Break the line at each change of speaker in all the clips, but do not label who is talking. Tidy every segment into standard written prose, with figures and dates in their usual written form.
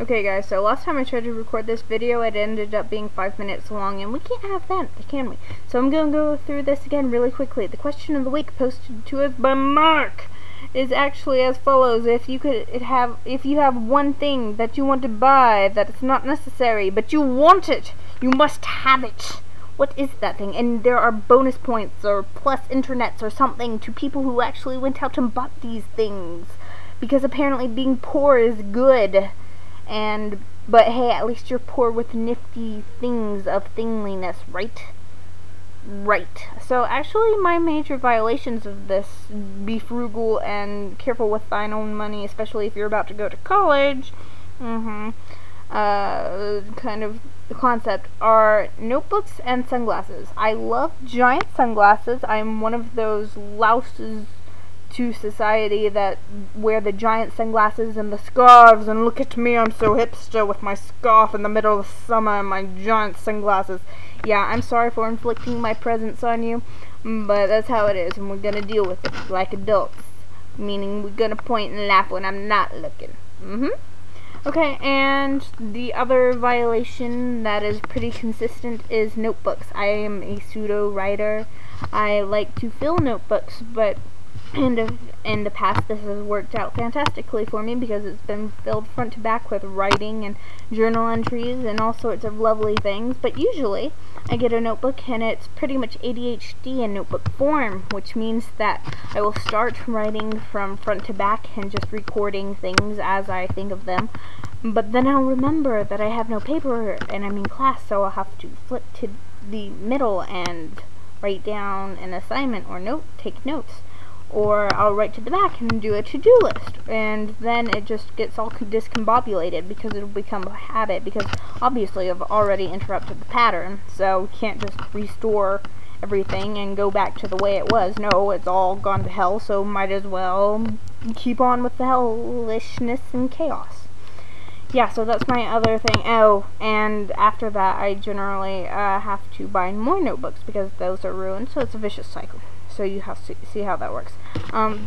Okay guys, so last time I tried to record this video, it ended up being 5 minutes long, and we can't have that, can we? So I'm going to go through this again really quickly. The question of the week posted to us by Mark is actually as follows. If you have one thing that you want to buy that is not necessary, but you want it, you must have it. What is that thing? And there are bonus points or plus internets or something to people who actually went out and bought these things. Because apparently being poor is good. But hey, at least you're poor with nifty things of thingliness, right? Right. So actually my major violations of this, be frugal and careful with thine own money, especially if you're about to go to college, kind of concept, are notebooks and sunglasses. I love giant sunglasses. I'm one of those louses to society that wear the giant sunglasses and the scarves, and look at me, I'm so hipster with my scarf in the middle of the summer and my giant sunglasses. Yeah, I'm sorry for inflicting my presence on you, but that's how it is, and we're gonna deal with it like adults, meaning we're gonna point and laugh when I'm not looking. Okay, and the other violation that is pretty consistent is notebooks. I am a pseudo writer. I like to fill notebooks, but in the past this has worked out fantastically for me because it's been filled front to back with writing and journal entries and all sorts of lovely things. But usually I get a notebook and it's pretty much ADHD in notebook form, which means that I will start writing from front to back and just recording things as I think of them. But then I'll remember that I have no paper and I'm in class, so I'll have to flip to the middle and write down an assignment or take notes. Or I'll write to the back and do a to-do list, and then it just gets all discombobulated because it'll become a habit, because obviously I've already interrupted the pattern, so we can't just restore everything and go back to the way it was. No, it's all gone to hell, so might as well keep on with the hellishness and chaos. Yeah, so that's my other thing. Oh, and after that I generally have to buy more notebooks because those are ruined, so it's a vicious cycle. So you have to see how that works.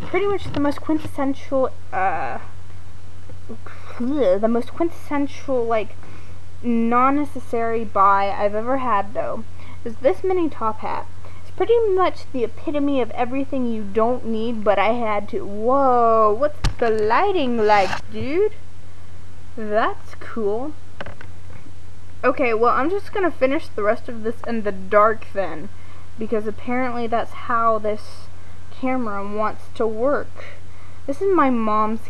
Pretty much the most quintessential, like, non-necessary buy I've ever had, though, is this mini top hat. It's pretty much the epitome of everything you don't need, but I had to. Whoa, what's the lighting like, dude? That's cool. Okay, well, I'm just gonna finish the rest of this in the dark then, because apparently that's how this camera wants to work. This is my mom's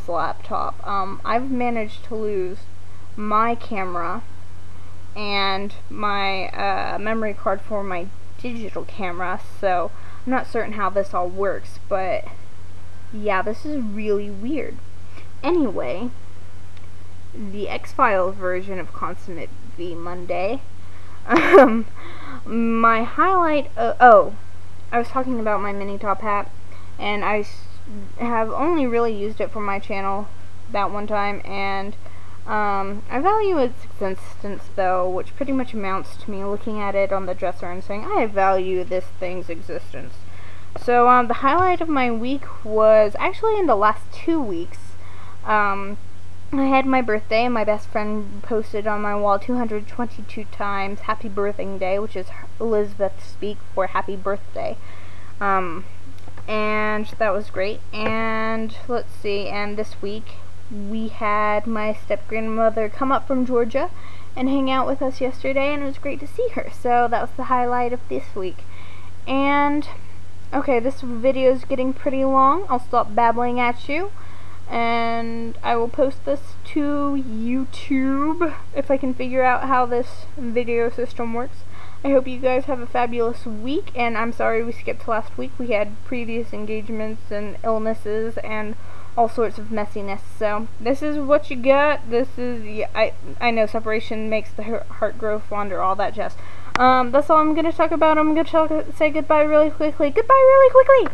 laptop. I've managed to lose my camera and my memory card for my digital camera, so I'm not certain how this all works, but yeah, this is really weird. Anyway, the X-Files version of Consummate V Monday. My highlight, I was talking about my mini top hat, and I have only really used it for my channel that one time, and I value its existence, though, which pretty much amounts to me looking at it on the dresser and saying, I value this thing's existence. So the highlight of my week was actually in the last 2 weeks. I had my birthday, and my best friend posted on my wall 222 times happy birthing day, which is Elizabeth speak for happy birthday. And that was great. And let's see, and this week we had my step-grandmother come up from Georgia and hang out with us yesterday, and it was great to see her. So that was the highlight of this week. And okay, this video is getting pretty long. I'll stop babbling at you, and I will post this to YouTube if I can figure out how this video system works. I hope you guys have a fabulous week, and I'm sorry we skipped last week. We had previous engagements and illnesses and all sorts of messiness, so this is what you got. This is, yeah, I know separation makes the heart grow fonder, all that jazz. That's all I'm going to talk about. I'm going to say goodbye really quickly. Goodbye really quickly!